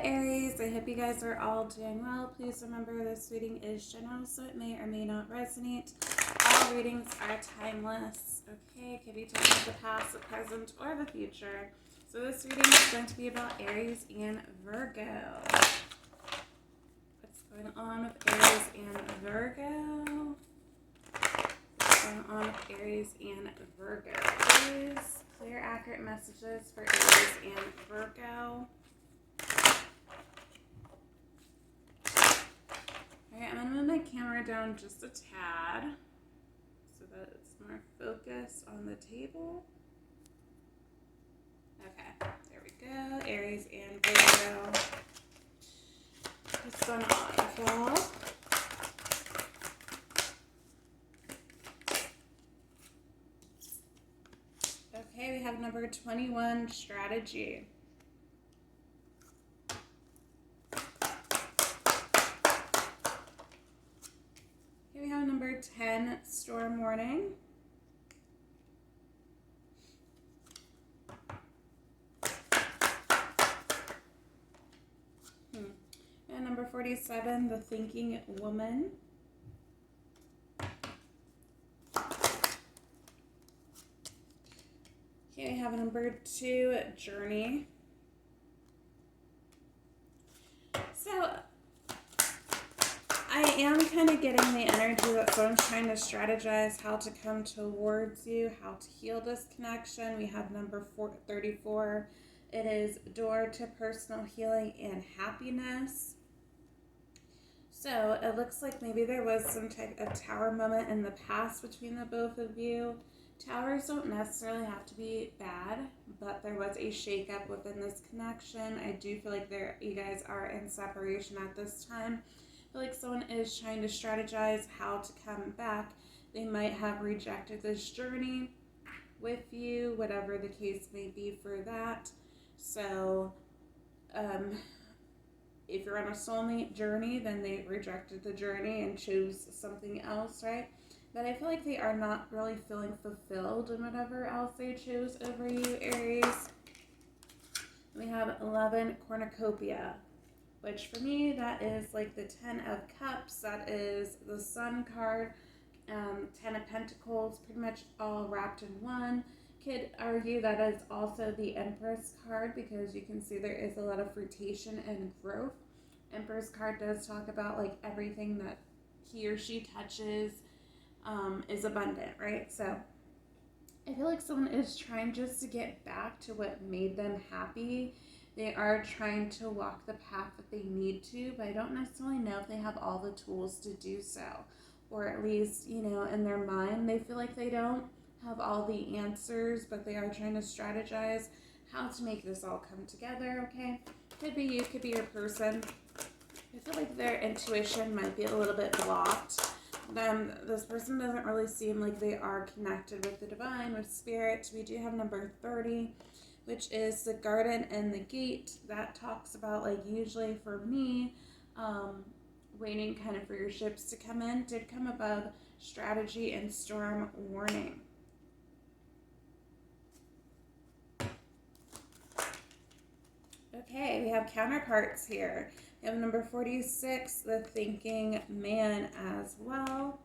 Aries, I hope you guys are all doing well. Please remember this reading is general, so it may or may not resonate. All readings are timeless. Okay, it could be talking about the past, the present, or the future. So this reading is going to be about Aries and Virgo. What's going on with Aries and Virgo? What's going on with Aries and Virgo? Please clear, accurate messages for Aries and Virgo. Alright, I'm going to move my camera down just a tad so that it's more focused on the table. Okay, there we go. Aries and Virgo. What's going on with y'all? Okay, we have number 21, strategy. We have number 10, storm warning. And number 47, the thinking woman. Okay, we have number 2, journey. So I am kind of getting the energy that someone's trying to strategize how to come towards you, how to heal this connection. We have number 34. It is door to personal healing and happiness. So it looks like maybe there was some type of tower moment in the past between the both of you. Towers don't necessarily have to be bad, but there was a shakeup within this connection. I do feel like you guys are in separation at this time. I feel like someone is trying to strategize how to come back. They might have rejected this journey with you, whatever the case may be for that. So, if you're on a soulmate journey, then they rejected the journey and chose something else, right? But I feel like they are not really feeling fulfilled in whatever else they chose over you, Aries. We have 11, cornucopia, which for me, that is like the 10 of cups. That is the sun card, 10 of pentacles, pretty much all wrapped in one. Could argue that is also the Empress card because you can see there is a lot of fruition and growth. Empress card does talk about like everything that he or she touches is abundant, right? So I feel like someone is trying just to get back to what made them happy. They are trying to walk the path that they need to, but I don't necessarily know if they have all the tools to do so. Or at least, in their mind, they feel like they don't have all the answers, but they are trying to strategize how to make this all come together, okay? Could be you, could be your person. I feel like their intuition might be a little bit blocked. This person doesn't really seem like they are connected with the divine, with spirit. We do have number 30, which is the garden and the gate. That talks about, like, usually for me, waiting kind of for your ships to come in. Did come above strategy and storm warning. Okay, we have counterparts here. We have number 46, the thinking man as well.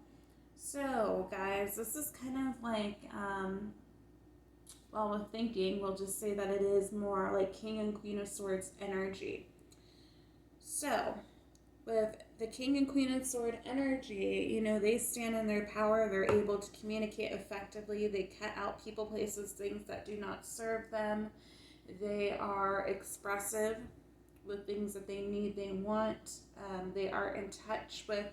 So, guys, this is kind of like, with thinking, we'll just say that it is more like King and Queen of Swords energy. So, with the King and Queen of Sword energy, they stand in their power. They're able to communicate effectively. They cut out people, places, things that do not serve them. They are expressive with things that they need, they want. They are in touch with,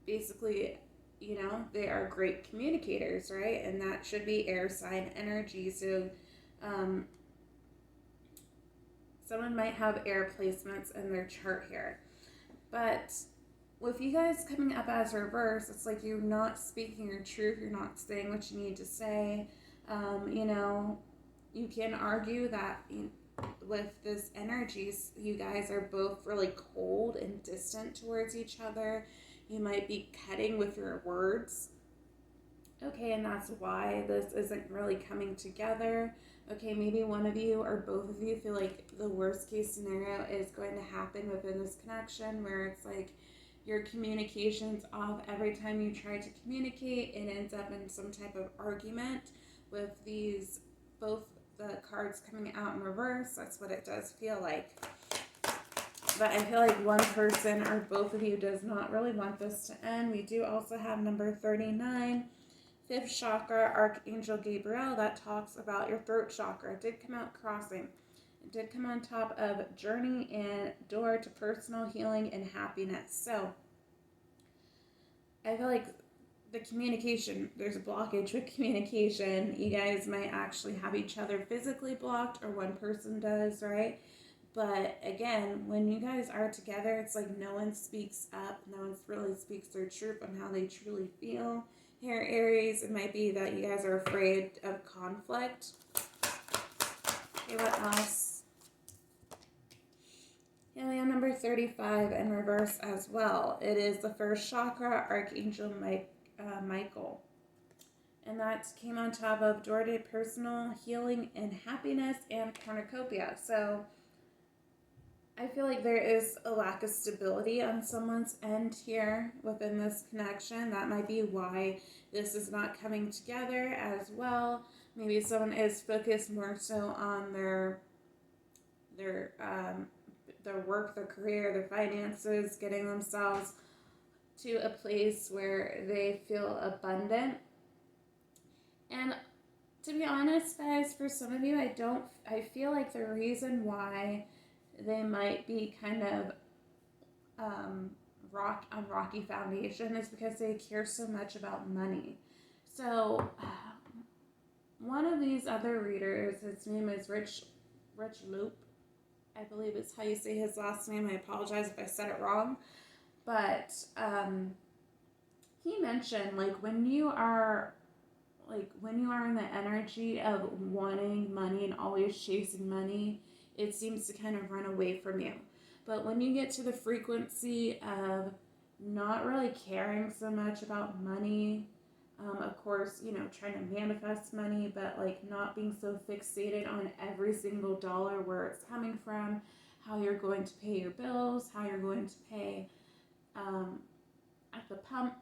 basically, they are great communicators, right? And that should be air sign energy. So someone might have air placements in their chart here. But with you guys coming up as reverse, it's like you're not speaking your truth. You're not saying what you need to say. You can argue that with this energies, you guys are both really cold and distant towards each other. You might be cutting with your words. Okay, and that's why this isn't really coming together. Okay, maybe one of you or both of you feel like the worst case scenario is going to happen within this connection, where it's like your communication's off every time you try to communicate. It ends up in some type of argument with these, both the cards coming out in reverse. That's what it does feel like. But I feel like one person or both of you does not really want this to end. We do also have number 39, fifth chakra, Archangel Gabriel. That talks about your throat chakra. It did come out crossing. It did come on top of journey and door to personal healing and happiness. So I feel like the communication, there's a blockage with communication. You guys might actually have each other physically blocked, or one person does, right? But again, when you guys are together, it's like no one speaks up. No one really speaks their truth on how they truly feel. Here, Aries, it might be that you guys are afraid of conflict. Okay, what else? Helium number 35 in reverse as well. It is the first chakra, Archangel Michael. And that came on top of door to personal healing and happiness and cornucopia. So I feel like there is a lack of stability on someone's end here within this connection. That might be why this is not coming together as well. Maybe someone is focused more so on their work, their career, their finances, getting themselves to a place where they feel abundant. And to be honest, guys, for some of you, I feel like the reason why they might be kind of rocky foundation is because they care so much about money. So one of these other readers, his name is Rich Loop, I believe is how you say his last name. I apologize if I said it wrong, but he mentioned when you are in the energy of wanting money and always chasing money, it seems to kind of run away from you. But when you get to the frequency of not really caring so much about money, of course, trying to manifest money, but not being so fixated on every single dollar, where it's coming from, how you're going to pay your bills, how you're going to pay at the pump,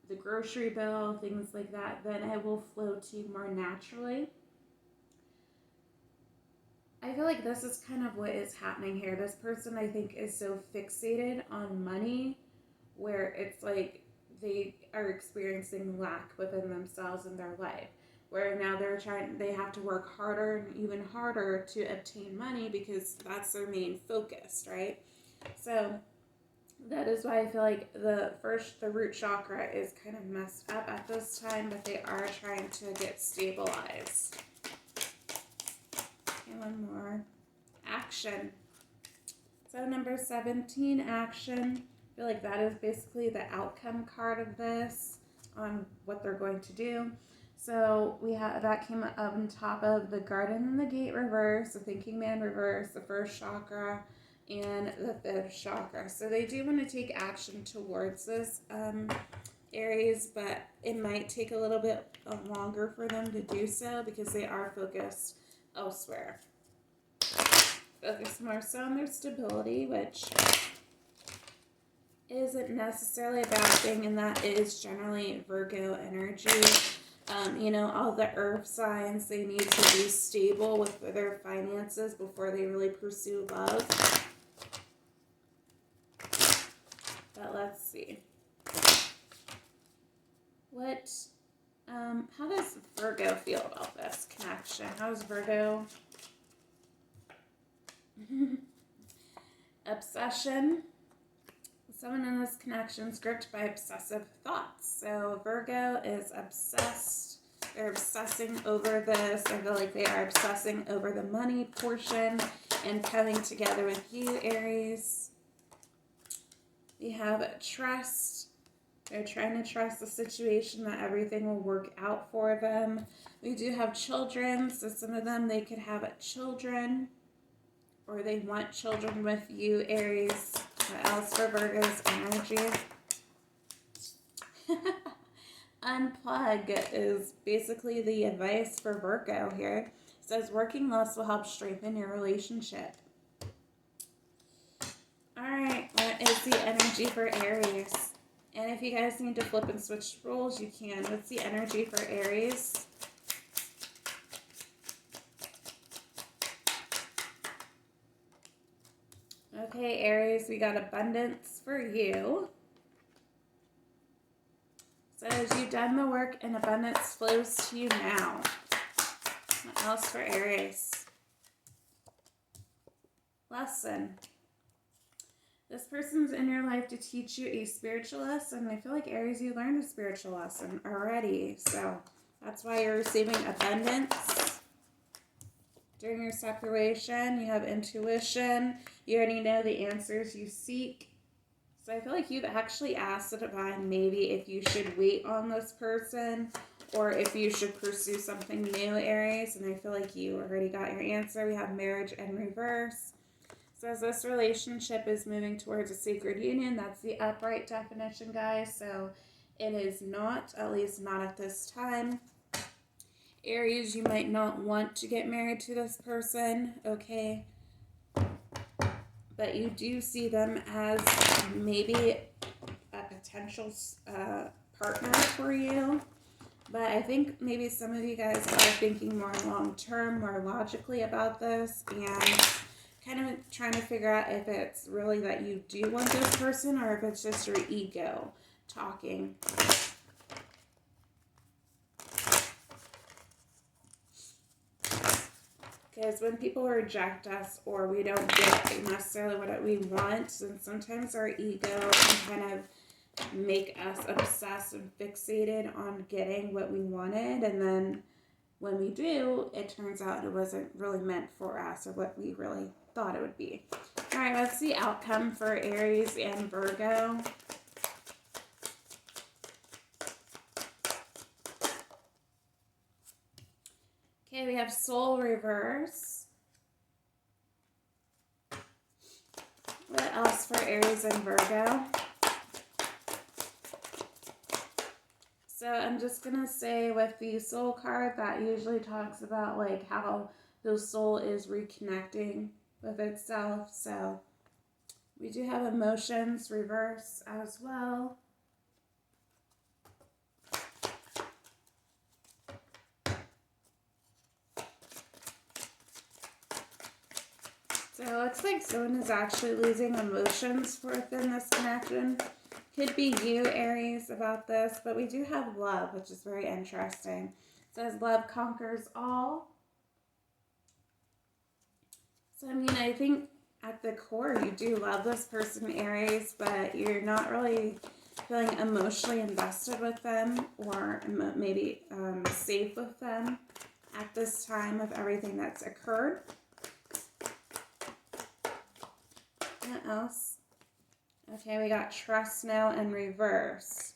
the grocery bill, things like that, then it will flow to you more naturally. I feel like this is kind of what is happening here. This person, I think, is so fixated on money, where it's like they are experiencing lack within themselves in their life, where now they have to work harder and even harder to obtain money because that's their main focus, right? So that is why I feel like the root chakra is kind of messed up at this time, but they are trying to get stabilized. Okay, one more. Action. So number 17, action. I feel like that is basically the outcome card of this, on what they're going to do. So we have that came up on top of the garden and the gate reverse, the thinking man reverse, the first chakra, and the fifth chakra. So they do want to take action towards this, Aries, but it might take a little bit longer for them to do so because they are focused elsewhere. Focus more so on their stability, which isn't necessarily a bad thing, and that is generally Virgo energy. All the earth signs, they need to be stable with their finances before they really pursue love. But let's see. How does Virgo feel about this connection? How does Virgo? Obsession. Someone in this connection is gripped by obsessive thoughts. So Virgo is obsessed. They're obsessing over this. I feel like they are obsessing over the money portion and coming together with you, Aries. We have trust. They're trying to trust the situation, that everything will work out for them. We do have children. So some of them, they could have children, or they want children with you, Aries. What else for Virgo's energy? Unplug is basically the advice for Virgo here. says working less will help strengthen your relationship. Alright, what is the energy for Aries? And if you guys need to flip and switch roles, you can. What's the energy for Aries? Okay, Aries, we got abundance for you. Says you've done the work and abundance flows to you now. What else for Aries? Lesson. This person's in your life to teach you a spiritual lesson. I feel like Aries, you learned a spiritual lesson already. So that's why you're receiving abundance. During your separation, you have intuition. You already know the answers you seek. So I feel like you've actually asked the divine maybe if you should wait on this person or if you should pursue something new, Aries. And I feel like you already got your answer. We have marriage in reverse. So as this relationship is moving towards a sacred union, that's the upright definition, guys. So it is not, at least not at this time. Aries, you might not want to get married to this person, okay? But you do see them as maybe a potential partner for you. But I think maybe some of you guys are thinking more long-term, more logically about this, and kind of trying to figure out if it's really that you do want this person or if it's just your ego talking. Because when people reject us or we don't get necessarily what we want, and sometimes our ego can kind of make us obsessed and fixated on getting what we wanted. And then when we do, it turns out it wasn't really meant for us or what we really thought it would be. All right, let's see outcome for Aries and Virgo. Okay, we have Soul reverse. What else for Aries and Virgo? So I'm just going to say with the Soul card, that usually talks about like how the soul is reconnecting with itself. So we do have emotions reverse as well. So it looks like someone is actually losing emotions within this connection. Could be you, Aries, about this, but we do have love, which is very interesting. It says love conquers all. So, I mean, I think at the core you do love this person, Aries, but you're not really feeling emotionally invested with them or maybe safe with them at this time of everything that's occurred. What else? Okay, we got trust now in reverse,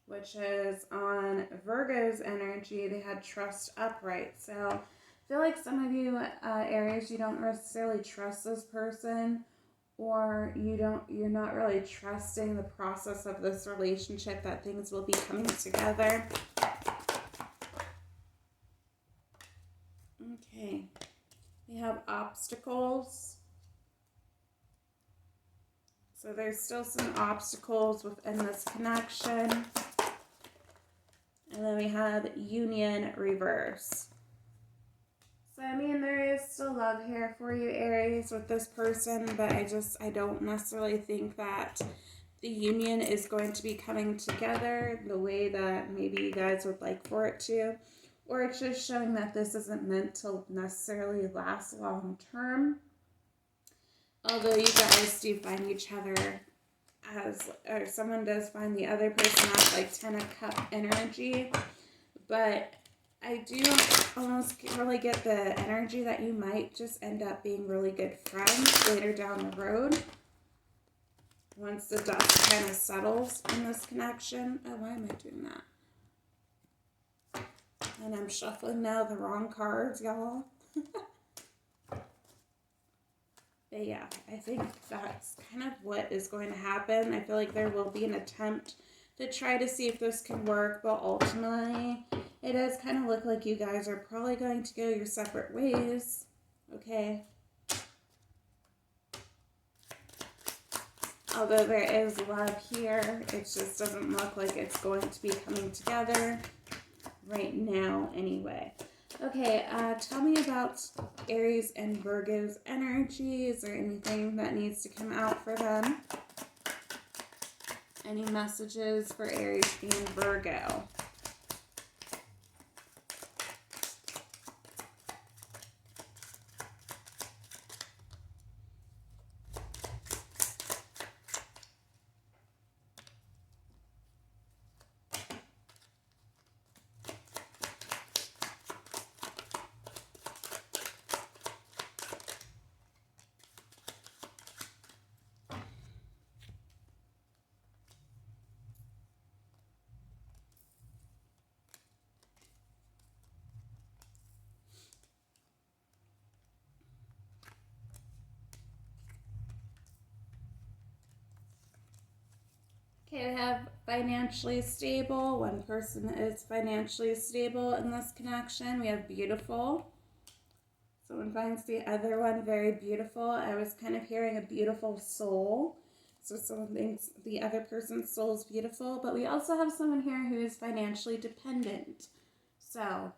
which is on Virgo's energy. They had trust upright. So I feel like some of you Aries, you don't necessarily trust this person, or you're not really trusting the process of this relationship, that things will be coming together. Okay. We have obstacles. So there's still some obstacles within this connection. And then we have union reverse. So, I mean, there is still love here for you, Aries, with this person, but I don't necessarily think that the union is going to be coming together the way that maybe you guys would like for it to. Or it's just showing that this isn't meant to necessarily last long term. Although you guys do find each other as, or someone does find the other person as like 10 of Cup energy. But I do almost really get the energy that you might just end up being really good friends later down the road. Once the dust kind of settles in this connection. Oh, why am I doing that? And I'm shuffling now the wrong cards, y'all. But yeah, I think that's kind of what is going to happen. I feel like there will be an attempt to try to see if this can work, but ultimately it does kind of look like you guys are probably going to go your separate ways. Okay. Although there is love here, it just doesn't look like it's going to be coming together right now anyway. Okay, tell me about Aries and Virgo's energy. Is there anything that needs to come out for them? Any messages for Aries and Virgo? Okay, we have financially stable. One person is financially stable in this connection. We have beautiful. Someone finds the other one very beautiful. I was kind of hearing a beautiful soul. So someone thinks the other person's soul is beautiful. But we also have someone here who is financially dependent. So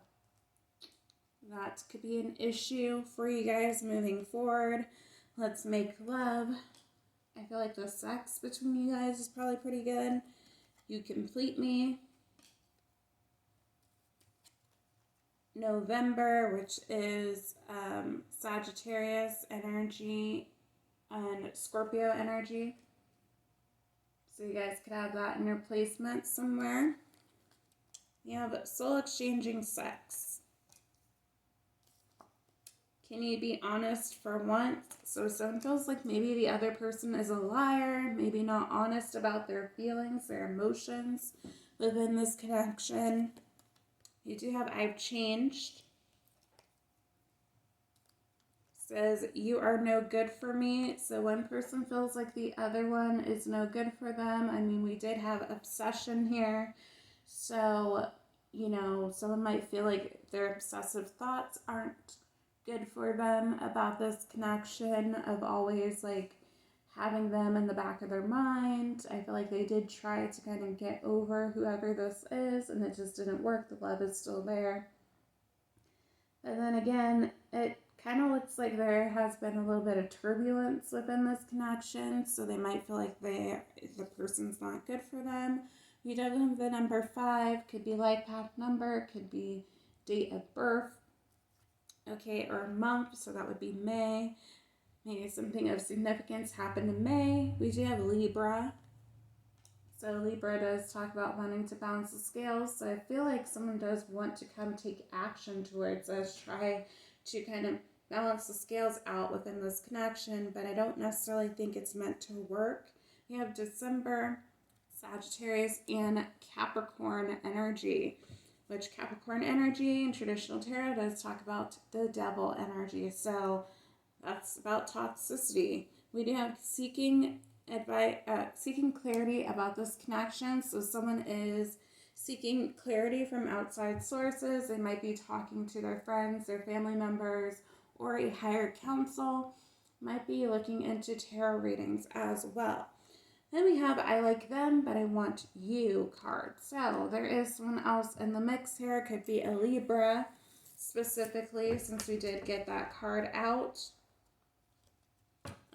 that could be an issue for you guys moving forward. Let's make love. I feel like the sex between you guys is probably pretty good. You complete me. November, which is Sagittarius energy and Scorpio energy. So you guys could have that in your placement somewhere. You have soul exchanging sex. Can you be honest for once? So someone feels like maybe the other person is a liar, maybe not honest about their feelings, their emotions within this connection. You do have I've changed. Says you are no good for me. So one person feels like the other one is no good for them. I mean, we did have obsession here. So, you know, someone might feel like their obsessive thoughts aren't good for them about this connection of always like having them in the back of their mind. I feel like they did try to kind of get over whoever this is and it just didn't work. The love is still there. But then again, it kind of looks like there has been a little bit of turbulence within this connection. So they might feel like the person's not good for them. We do have the number 5, could be life path number, could be date of birth. Okay, or a month, so that would be May. Maybe something of significance happened in May. We do have Libra. So Libra does talk about wanting to balance the scales. So I feel like someone does want to come take action towards us, try to kind of balance the scales out within this connection, but I don't necessarily think it's meant to work. We have December, Sagittarius, and Capricorn energy. Which Capricorn energy in traditional tarot does talk about the devil energy. So that's about toxicity. We do have seeking advice, seeking clarity about this connection. So someone is seeking clarity from outside sources. They might be talking to their friends, their family members, or a higher council. Might be looking into tarot readings as well. Then we have I like them, but I want you card. So there is someone else in the mix here. It could be a Libra specifically, since we did get that card out.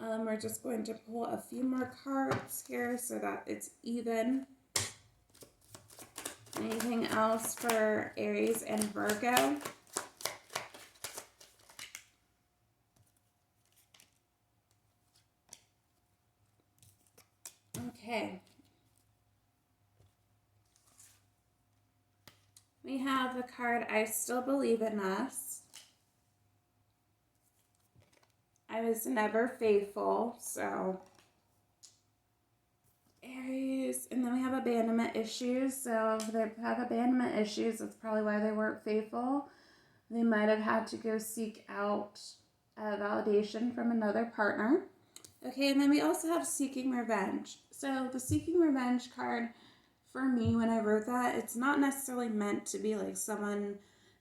We're just going to pull a few more cards here so that it's even. Anything else for Aries and Virgo? Okay. We have the card, I still believe in us. I was never faithful, so Aries. And then we have abandonment issues. So if they have abandonment issues, that's probably why they weren't faithful. They might have had to go seek out validation from another partner. Okay, and then we also have seeking revenge. So the seeking revenge card for me, when I wrote that, it's not necessarily meant to be like someone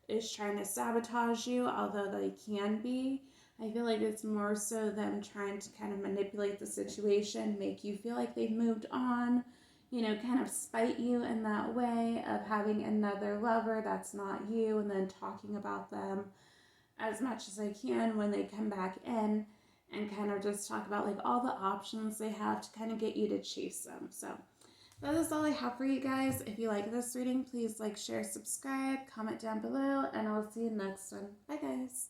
is trying to sabotage you, although they can be. I feel like it's more so them trying to kind of manipulate the situation, make you feel like they've moved on, you know, kind of spite you in that way of having another lover that's not you, and then talking about them as much as I can when they come back in, and kind of just talk about like all the options they have to kind of get you to chase them. So that is all I have for you guys. If you like this reading, please like, share, subscribe, comment down below, and I'll see you next one. Bye guys.